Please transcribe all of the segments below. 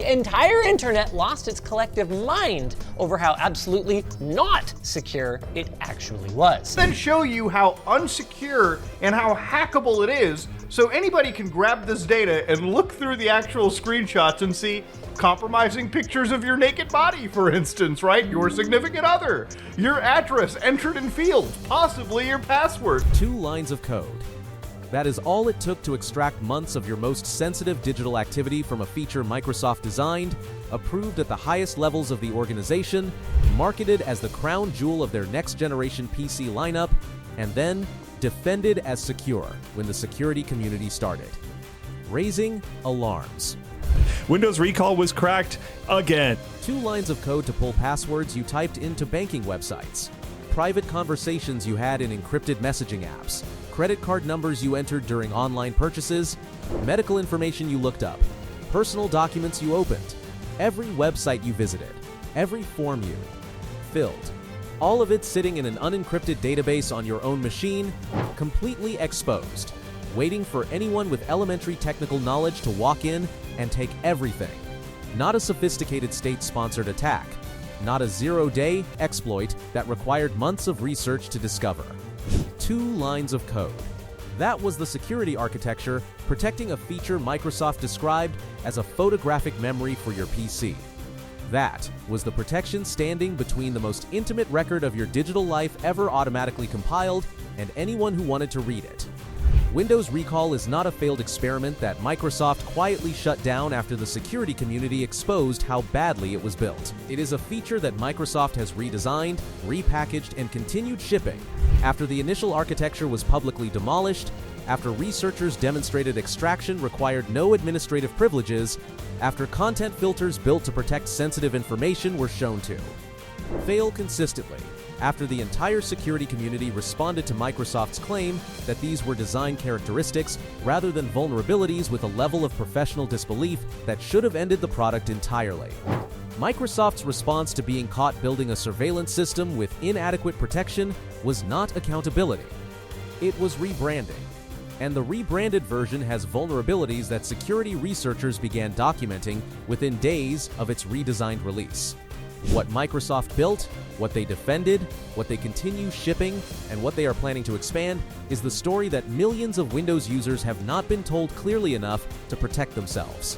the entire internet lost its collective mind over how absolutely not secure it actually was. Then show you how unsecure and how hackable it is, so anybody can grab this data and look through the actual screenshots and see compromising pictures of your naked body, for instance, right? Your significant other, your address entered in fields, possibly your password. 2 lines of code. That is all it took to extract months of your most sensitive digital activity from a feature Microsoft designed, approved at the highest levels of the organization, marketed as the crown jewel of their next-generation PC lineup, and then defended as secure when the security community started. Raising alarms. Windows Recall was cracked again. 2 lines of code to pull passwords you typed into banking websites, private conversations you had in encrypted messaging apps, credit card numbers you entered during online purchases, medical information you looked up, personal documents you opened, every website you visited, every form you filled. All of it sitting in an unencrypted database on your own machine, completely exposed, waiting for anyone with elementary technical knowledge to walk in and take everything. Not a sophisticated state-sponsored attack, not a zero-day exploit that required months of research to discover. 2 lines of code. That was the security architecture protecting a feature Microsoft described as a photographic memory for your PC. That was the protection standing between the most intimate record of your digital life ever automatically compiled and anyone who wanted to read it. Windows Recall is not a failed experiment that Microsoft quietly shut down after the security community exposed how badly it was built. It is a feature that Microsoft has redesigned, repackaged, and continued shipping after the initial architecture was publicly demolished, after researchers demonstrated extraction required no administrative privileges, after content filters built to protect sensitive information were shown to fail consistently, after the entire security community responded to Microsoft's claim that these were design characteristics rather than vulnerabilities with a level of professional disbelief that should have ended the product entirely. Microsoft's response to being caught building a surveillance system with inadequate protection was not accountability. It was rebranding. And the rebranded version has vulnerabilities that security researchers began documenting within days of its redesigned release. What Microsoft built, what they defended, what they continue shipping, and what they are planning to expand is the story that millions of Windows users have not been told clearly enough to protect themselves.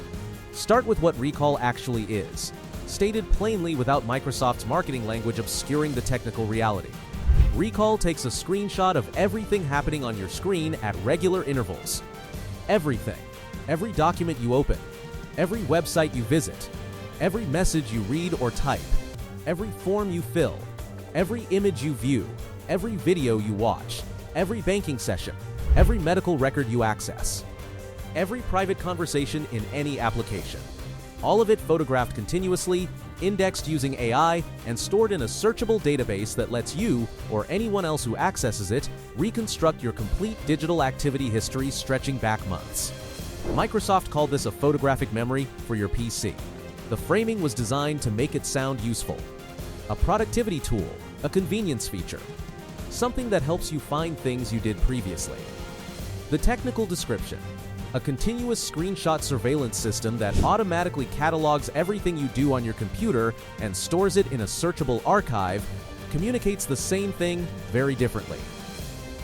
Start with what Recall actually is, stated plainly without Microsoft's marketing language obscuring the technical reality. Recall takes a screenshot of everything happening on your screen at regular intervals. Everything. Every document you open. Every website you visit. Every message you read or type, every form you fill, every image you view, every video you watch, every banking session, every medical record you access, every private conversation in any application. All of it photographed continuously, indexed using AI, and stored in a searchable database that lets you, or anyone else who accesses it, reconstruct your complete digital activity history stretching back months. Microsoft called this a photographic memory for your PC. The framing was designed to make it sound useful. A productivity tool, a convenience feature, something that helps you find things you did previously. The technical description, a continuous screenshot surveillance system that automatically catalogs everything you do on your computer and stores it in a searchable archive, communicates the same thing very differently.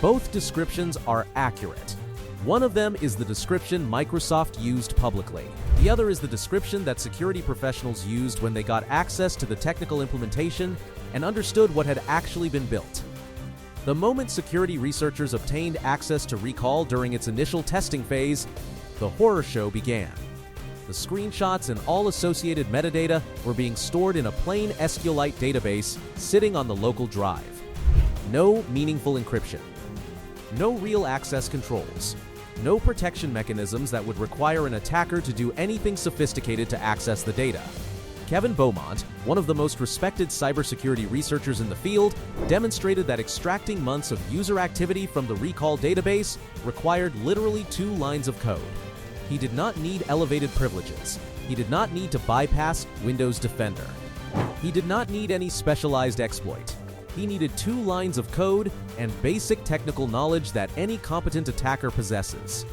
Both descriptions are accurate. One of them is the description Microsoft used publicly. The other is the description that security professionals used when they got access to the technical implementation and understood what had actually been built. The moment security researchers obtained access to Recall during its initial testing phase, the horror show began. The screenshots and all associated metadata were being stored in a plain SQLite database sitting on the local drive. No meaningful encryption. No real access controls. No protection mechanisms that would require an attacker to do anything sophisticated to access the data. Kevin Beaumont, one of the most respected cybersecurity researchers in the field, demonstrated that extracting months of user activity from the Recall database required literally 2 lines of code. He did not need elevated privileges. He did not need to bypass Windows Defender. He did not need any specialized exploit. He needed 2 lines of code and basic technical knowledge that any competent attacker possesses.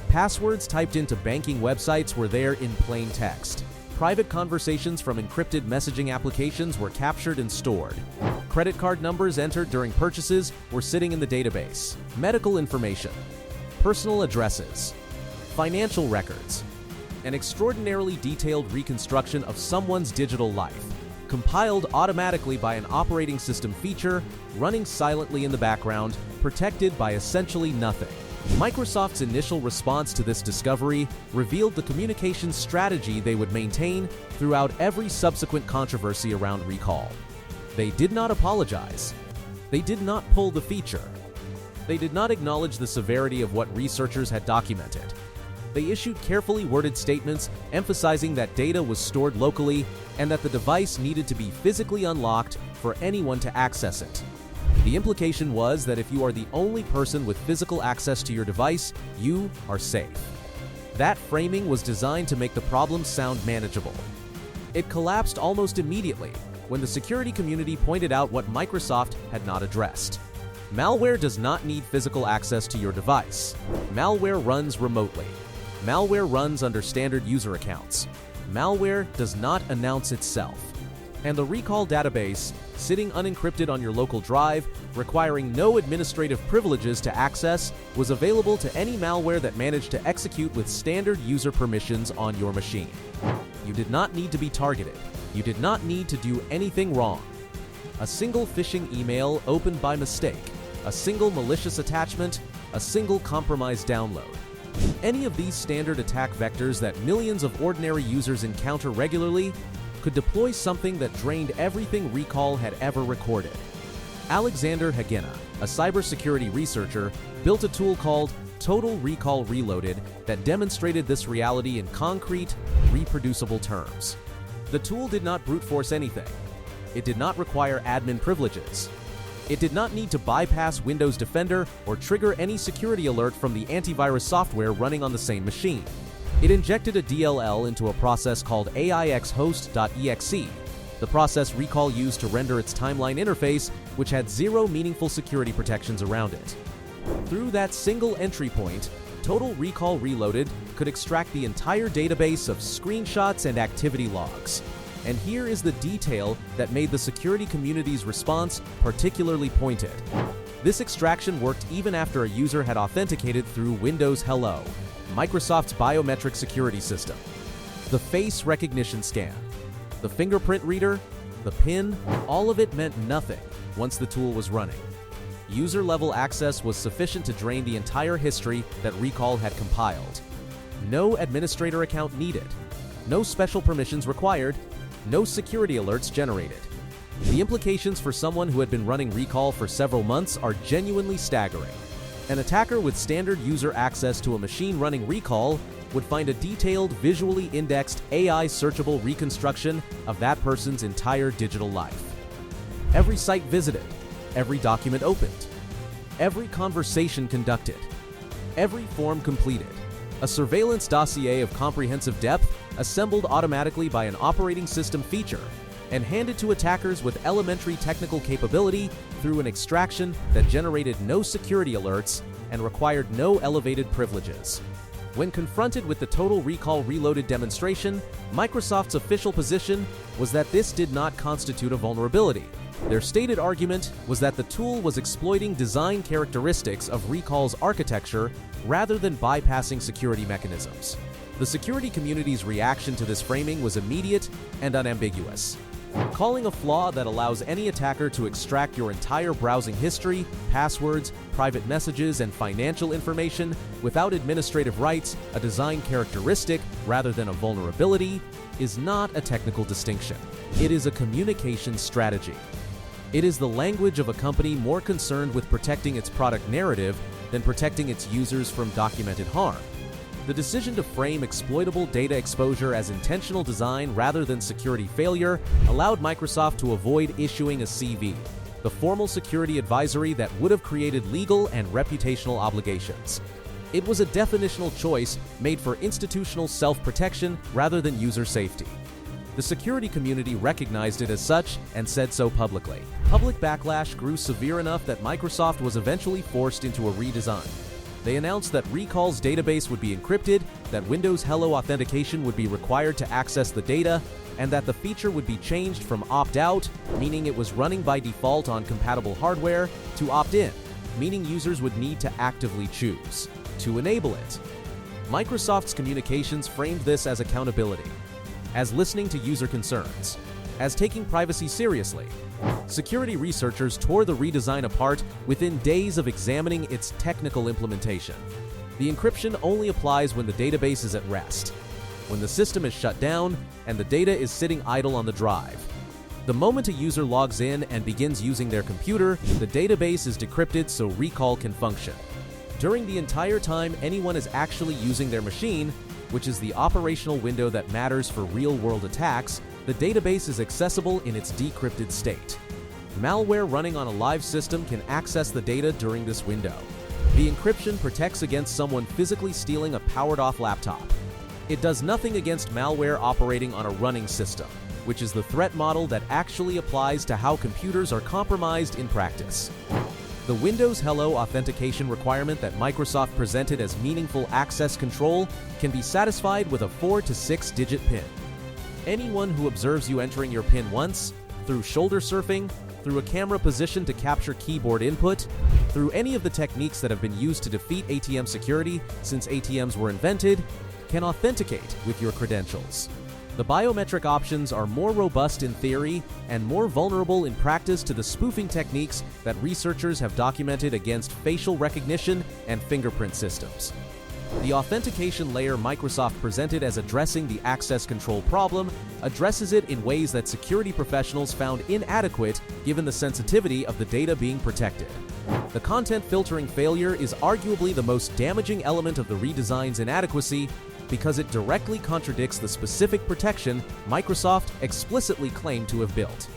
Passwords typed into banking websites were there in plain text. Private conversations from encrypted messaging applications were captured and stored. Credit card numbers entered during purchases were sitting in the database. Medical information, personal addresses, financial records, an extraordinarily detailed reconstruction of someone's digital life, compiled automatically by an operating system feature, running silently in the background, protected by essentially nothing. Microsoft's initial response to this discovery revealed the communications strategy they would maintain throughout every subsequent controversy around Recall. They did not apologize. They did not pull the feature. They did not acknowledge the severity of what researchers had documented. They issued carefully worded statements emphasizing that data was stored locally and that the device needed to be physically unlocked for anyone to access it. The implication was that if you are the only person with physical access to your device, you are safe. That framing was designed to make the problem sound manageable. It collapsed almost immediately when the security community pointed out what Microsoft had not addressed. Malware does not need physical access to your device. Malware runs remotely. Malware runs under standard user accounts. Malware does not announce itself. And the Recall database, sitting unencrypted on your local drive, requiring no administrative privileges to access, was available to any malware that managed to execute with standard user permissions on your machine. You did not need to be targeted. You did not need to do anything wrong. A single phishing email opened by mistake, a single malicious attachment, a single compromised download. Any of these standard attack vectors that millions of ordinary users encounter regularly could deploy something that drained everything Recall had ever recorded. Alexander Hagena, a cybersecurity researcher, built a tool called Total Recall Reloaded that demonstrated this reality in concrete, reproducible terms. The tool did not brute force anything. It did not require admin privileges. It did not need to bypass Windows Defender or trigger any security alert from the antivirus software running on the same machine. It injected a DLL into a process called AIXhost.exe, the process Recall used to render its timeline interface, which had zero meaningful security protections around it. Through that single entry point, Total Recall Reloaded could extract the entire database of screenshots and activity logs. And here is the detail that made the security community's response particularly pointed. This extraction worked even after a user had authenticated through Windows Hello, Microsoft's biometric security system. The face recognition scan, the fingerprint reader, the PIN, all of it meant nothing once the tool was running. User-level access was sufficient to drain the entire history that Recall had compiled. No administrator account needed, no special permissions required, no security alerts generated. The implications for someone who had been running Recall for several months are genuinely staggering. An attacker with standard user access to a machine running Recall would find a detailed, visually indexed, AI searchable reconstruction of that person's entire digital life. Every site visited, every document opened, every conversation conducted, every form completed. A surveillance dossier of comprehensive depth assembled automatically by an operating system feature and handed to attackers with elementary technical capability through an extraction that generated no security alerts and required no elevated privileges. When confronted with the Total Recall Reloaded demonstration, Microsoft's official position was that this did not constitute a vulnerability. Their stated argument was that the tool was exploiting design characteristics of Recall's architecture rather than bypassing security mechanisms. The security community's reaction to this framing was immediate and unambiguous. Calling a flaw that allows any attacker to extract your entire browsing history, passwords, private messages, and financial information without administrative rights a design characteristic rather than a vulnerability is not a technical distinction. It is a communication strategy. It is the language of a company more concerned with protecting its product narrative than protecting its users from documented harm. The decision to frame exploitable data exposure as intentional design rather than security failure allowed Microsoft to avoid issuing a CV, the formal security advisory that would have created legal and reputational obligations. It was a definitional choice made for institutional self-protection rather than user safety. The security community recognized it as such and said so publicly. Public backlash grew severe enough that Microsoft was eventually forced into a redesign. They announced that Recall's database would be encrypted, that Windows Hello authentication would be required to access the data, and that the feature would be changed from opt-out, meaning it was running by default on compatible hardware, to opt-in, meaning users would need to actively choose to enable it. Microsoft's communications framed this as accountability, as listening to user concerns, as taking privacy seriously. Security researchers tore the redesign apart within days of examining its technical implementation. The encryption only applies when the database is at rest, when the system is shut down and the data is sitting idle on the drive. The moment a user logs in and begins using their computer, the database is decrypted so Recall can function. During the entire time anyone is actually using their machine, which is the operational window that matters for real-world attacks, the database is accessible in its decrypted state. Malware running on a live system can access the data during this window. The encryption protects against someone physically stealing a powered-off laptop. It does nothing against malware operating on a running system, which is the threat model that actually applies to how computers are compromised in practice. The Windows Hello authentication requirement that Microsoft presented as meaningful access control can be satisfied with a 4 to 6-digit PIN. Anyone who observes you entering your PIN once, through shoulder surfing, through a camera position to capture keyboard input, through any of the techniques that have been used to defeat ATM security since ATMs were invented, can authenticate with your credentials. The biometric options are more robust in theory and more vulnerable in practice to the spoofing techniques that researchers have documented against facial recognition and fingerprint systems. The authentication layer Microsoft presented as addressing the access control problem addresses it in ways that security professionals found inadequate given the sensitivity of the data being protected. The content filtering failure is arguably the most damaging element of the redesign's inadequacy because it directly contradicts the specific protection Microsoft explicitly claimed to have built.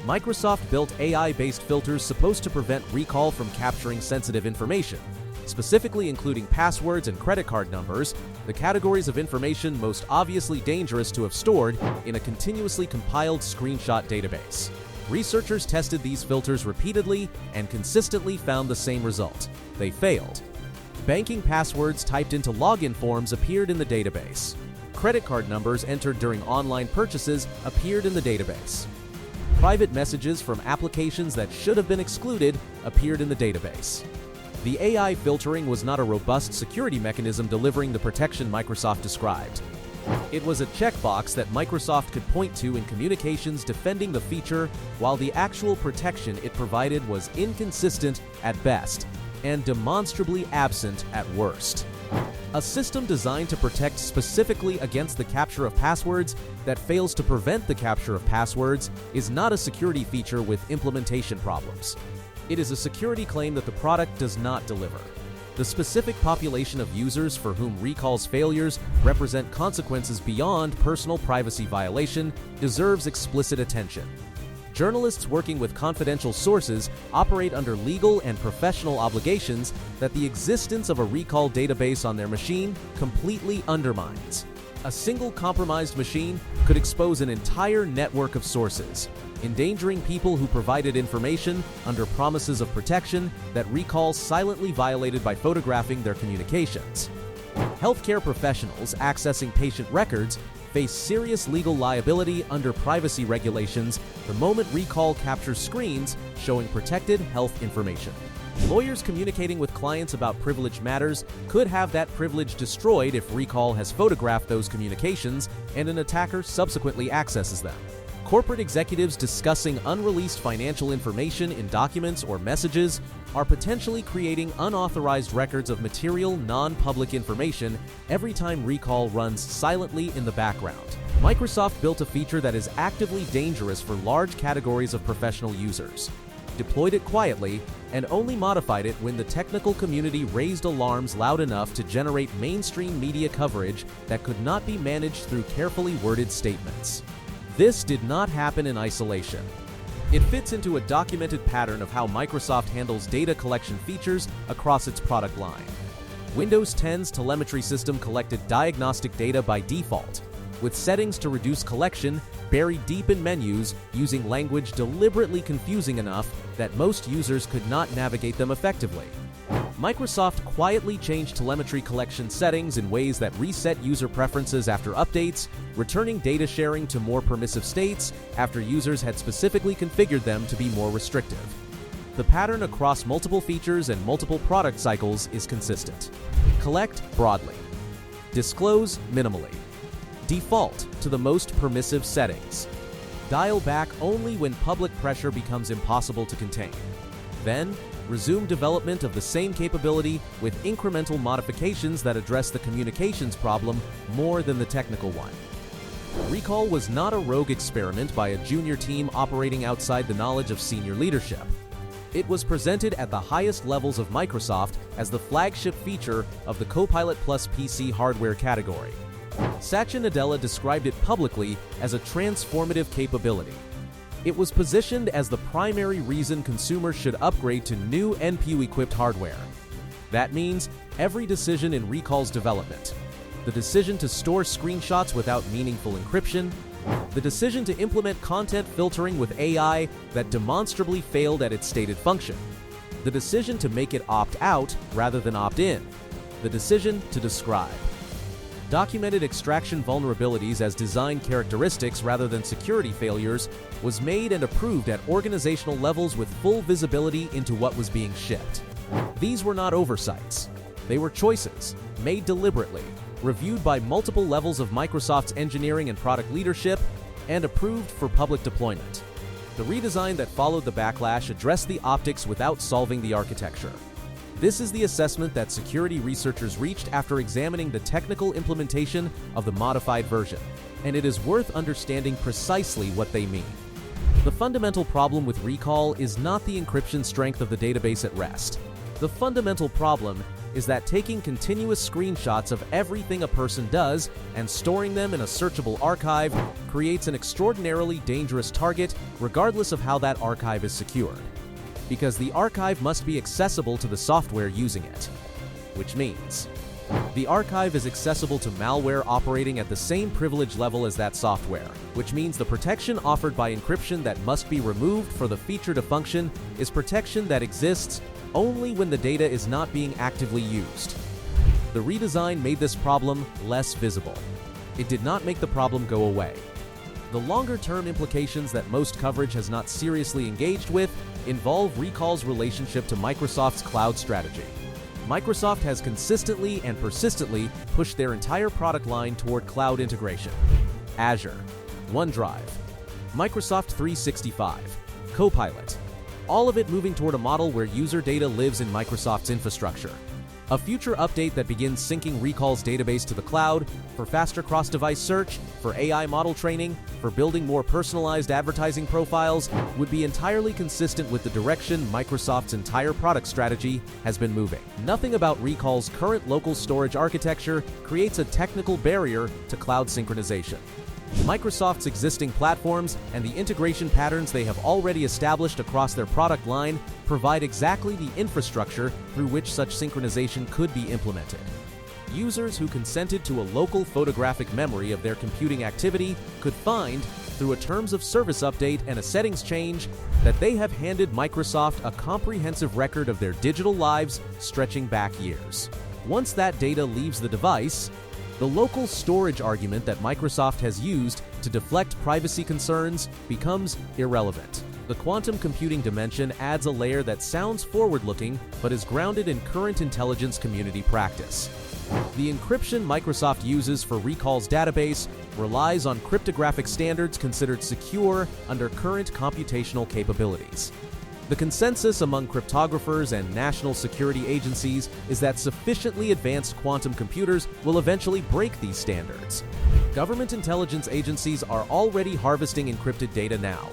Microsoft built AI-based filters supposed to prevent Recall from capturing sensitive information, specifically including passwords and credit card numbers, the categories of information most obviously dangerous to have stored in a continuously compiled screenshot database. Researchers tested these filters repeatedly and consistently found the same result. They failed. Banking passwords typed into login forms appeared in the database. Credit card numbers entered during online purchases appeared in the database. Private messages from applications that should have been excluded appeared in the database. The AI filtering was not a robust security mechanism delivering the protection Microsoft described. It was a checkbox that Microsoft could point to in communications defending the feature, while the actual protection it provided was inconsistent at best and demonstrably absent at worst. A system designed to protect specifically against the capture of passwords that fails to prevent the capture of passwords is not a security feature with implementation problems. It is a security claim that the product does not deliver. The specific population of users for whom Recall's failures represent consequences beyond personal privacy violation deserves explicit attention. Journalists working with confidential sources operate under legal and professional obligations that the existence of a Recall database on their machine completely undermines. A single compromised machine could expose an entire network of sources, endangering people who provided information under promises of protection that Recall silently violated by photographing their communications. Healthcare professionals accessing patient records face serious legal liability under privacy regulations the moment Recall captures screens showing protected health information. Lawyers communicating with clients about privileged matters could have that privilege destroyed if Recall has photographed those communications and an attacker subsequently accesses them. Corporate executives discussing unreleased financial information in documents or messages are potentially creating unauthorized records of material non-public information every time Recall runs silently in the background. Microsoft built a feature that is actively dangerous for large categories of professional users, deployed it quietly, and only modified it when the technical community raised alarms loud enough to generate mainstream media coverage that could not be managed through carefully worded statements. This did not happen in isolation. It fits into a documented pattern of how Microsoft handles data collection features across its product line. Windows 10's telemetry system collected diagnostic data by default, with settings to reduce collection buried deep in menus using language deliberately confusing enough that most users could not navigate them effectively. Microsoft quietly changed telemetry collection settings in ways that reset user preferences after updates, returning data sharing to more permissive states after users had specifically configured them to be more restrictive. The pattern across multiple features and multiple product cycles is consistent. Collect broadly. Disclose minimally. Default to the most permissive settings. Dial back only when public pressure becomes impossible to contain. Then, resume development of the same capability with incremental modifications that address the communications problem more than the technical one. Recall was not a rogue experiment by a junior team operating outside the knowledge of senior leadership. It was presented at the highest levels of Microsoft as the flagship feature of the Copilot Plus PC hardware category. Satya Nadella described it publicly as a transformative capability. It was positioned as the primary reason consumers should upgrade to new NPU-equipped hardware. That means every decision in Recall's development, the decision to store screenshots without meaningful encryption, the decision to implement content filtering with AI that demonstrably failed at its stated function, the decision to make it opt-out rather than opt-in, the decision to describe. Documented extraction vulnerabilities as design characteristics rather than security failures was made and approved at organizational levels with full visibility into what was being shipped. These were not oversights. They were choices, made deliberately, reviewed by multiple levels of Microsoft's engineering and product leadership, and approved for public deployment. The redesign that followed the backlash addressed the optics without solving the architecture. This is the assessment that security researchers reached after examining the technical implementation of the modified version, and it is worth understanding precisely what they mean. The fundamental problem with Recall is not the encryption strength of the database at rest. The fundamental problem is that taking continuous screenshots of everything a person does and storing them in a searchable archive creates an extraordinarily dangerous target regardless of how that archive is secured. Because the archive must be accessible to the software using it. Which means, the archive is accessible to malware operating at the same privilege level as that software, which means the protection offered by encryption that must be removed for the feature to function is protection that exists only when the data is not being actively used. The redesign made this problem less visible. It did not make the problem go away. The longer-term implications that most coverage has not seriously engaged with involve Recall's relationship to Microsoft's cloud strategy. Microsoft has consistently and persistently pushed their entire product line toward cloud integration. Azure, OneDrive, Microsoft 365, Copilot, all of it moving toward a model where user data lives in Microsoft's infrastructure. A future update that begins syncing Recall's database to the cloud for faster cross-device search, for AI model training, for building more personalized advertising profiles would be entirely consistent with the direction Microsoft's entire product strategy has been moving. Nothing about Recall's current local storage architecture creates a technical barrier to cloud synchronization. Microsoft's existing platforms and the integration patterns they have already established across their product line provide exactly the infrastructure through which such synchronization could be implemented. Users who consented to a local photographic memory of their computing activity could find, through a terms of service update and a settings change, that they have handed Microsoft a comprehensive record of their digital lives stretching back years. Once that data leaves the device, the local storage argument that Microsoft has used to deflect privacy concerns becomes irrelevant. The quantum computing dimension adds a layer that sounds forward-looking but is grounded in current intelligence community practice. The encryption Microsoft uses for Recall's database relies on cryptographic standards considered secure under current computational capabilities. The consensus among cryptographers and national security agencies is that sufficiently advanced quantum computers will eventually break these standards. Government intelligence agencies are already harvesting encrypted data now,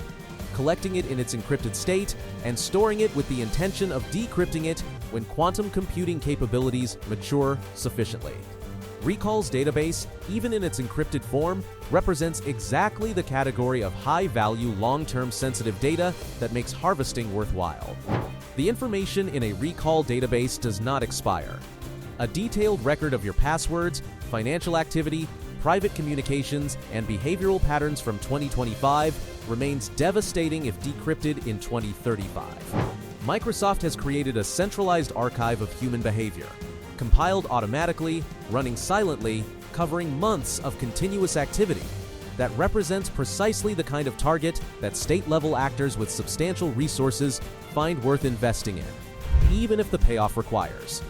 collecting it in its encrypted state and storing it with the intention of decrypting it when quantum computing capabilities mature sufficiently. Recall's database, even in its encrypted form, represents exactly the category of high-value, long-term sensitive data that makes harvesting worthwhile. The information in a Recall database does not expire. A detailed record of your passwords, financial activity, private communications, and behavioral patterns from 2025 remains devastating if decrypted in 2035. Microsoft has created a centralized archive of human behavior, compiled automatically, running silently, covering months of continuous activity that represents precisely the kind of target that state-level actors with substantial resources find worth investing in, even if the payoff requires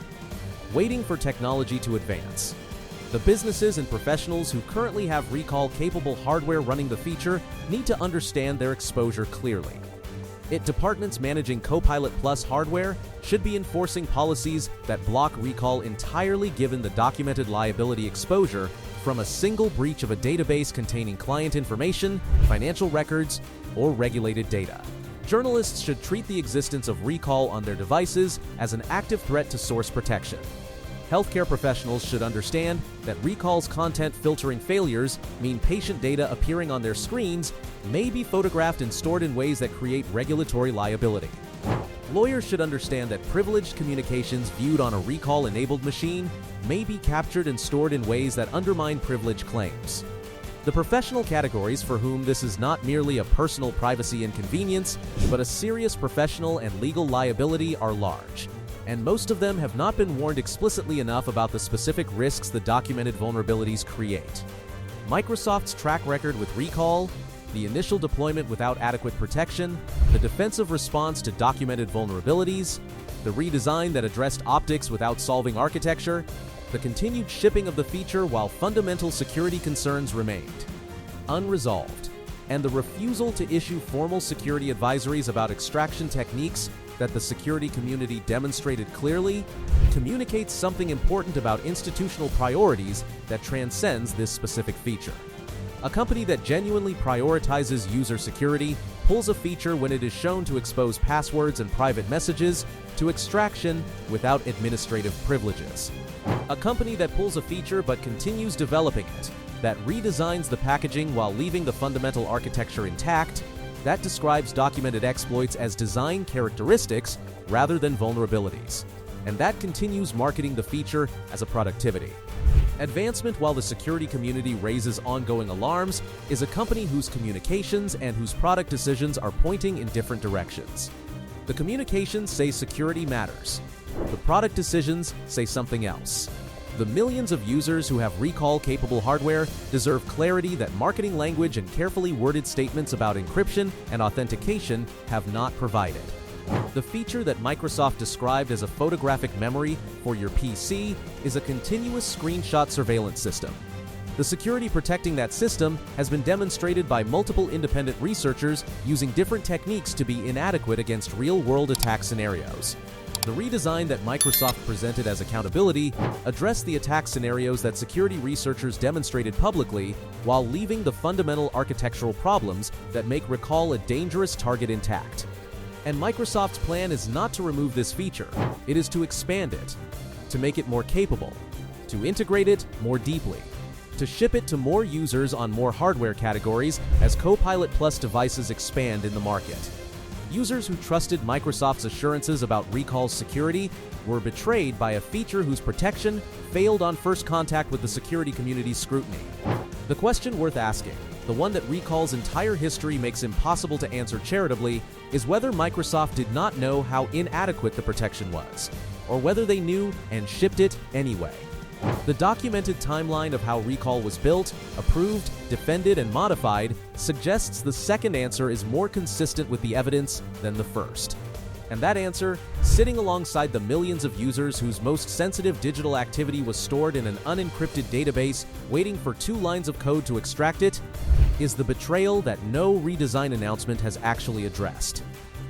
waiting for technology to advance. The businesses and professionals who currently have recall-capable hardware running the feature need to understand their exposure clearly. Departments managing Copilot Plus hardware should be enforcing policies that block recall entirely given the documented liability exposure from a single breach of a database containing client information, financial records, or regulated data. Journalists should treat the existence of recall on their devices as an active threat to source protection. Healthcare professionals should understand that recall's content filtering failures mean patient data appearing on their screens may be photographed and stored in ways that create regulatory liability. Lawyers should understand that privileged communications viewed on a recall-enabled machine may be captured and stored in ways that undermine privilege claims. The professional categories for whom this is not merely a personal privacy inconvenience, but a serious professional and legal liability are large, and most of them have not been warned explicitly enough about the specific risks the documented vulnerabilities create. Microsoft's track record with recall, the initial deployment without adequate protection, the defensive response to documented vulnerabilities, the redesign that addressed optics without solving architecture, the continued shipping of the feature while fundamental security concerns remained unresolved, and the refusal to issue formal security advisories about extraction techniques that the security community demonstrated clearly communicates something important about institutional priorities that transcends this specific feature. A company that genuinely prioritizes user security pulls a feature when it is shown to expose passwords and private messages to extraction without administrative privileges. A company that pulls a feature but continues developing it, that redesigns the packaging while leaving the fundamental architecture intact, that describes documented exploits as design characteristics rather than vulnerabilities, and that continues marketing the feature as a productivity advancement while the security community raises ongoing alarms is a company whose communications and whose product decisions are pointing in different directions. The communications say security matters. The product decisions say something else. The millions of users who have recall-capable hardware deserve clarity that marketing language and carefully worded statements about encryption and authentication have not provided. The feature that Microsoft described as a photographic memory for your PC is a continuous screenshot surveillance system. The security protecting that system has been demonstrated by multiple independent researchers using different techniques to be inadequate against real-world attack scenarios. The redesign that Microsoft presented as accountability addressed the attack scenarios that security researchers demonstrated publicly while leaving the fundamental architectural problems that make recall a dangerous target intact. And Microsoft's plan is not to remove this feature, it is to expand it, to make it more capable, to integrate it more deeply, to ship it to more users on more hardware categories as Copilot Plus devices expand in the market. Users who trusted Microsoft's assurances about recall's security were betrayed by a feature whose protection failed on first contact with the security community's scrutiny. The question worth asking, the one that recall's entire history makes impossible to answer charitably, is whether Microsoft did not know how inadequate the protection was, or whether they knew and shipped it anyway. The documented timeline of how recall was built, approved, defended, and modified suggests the second answer is more consistent with the evidence than the first. And that answer, sitting alongside the millions of users whose most sensitive digital activity was stored in an unencrypted database waiting for 2 lines of code to extract it, is the betrayal that no redesign announcement has actually addressed.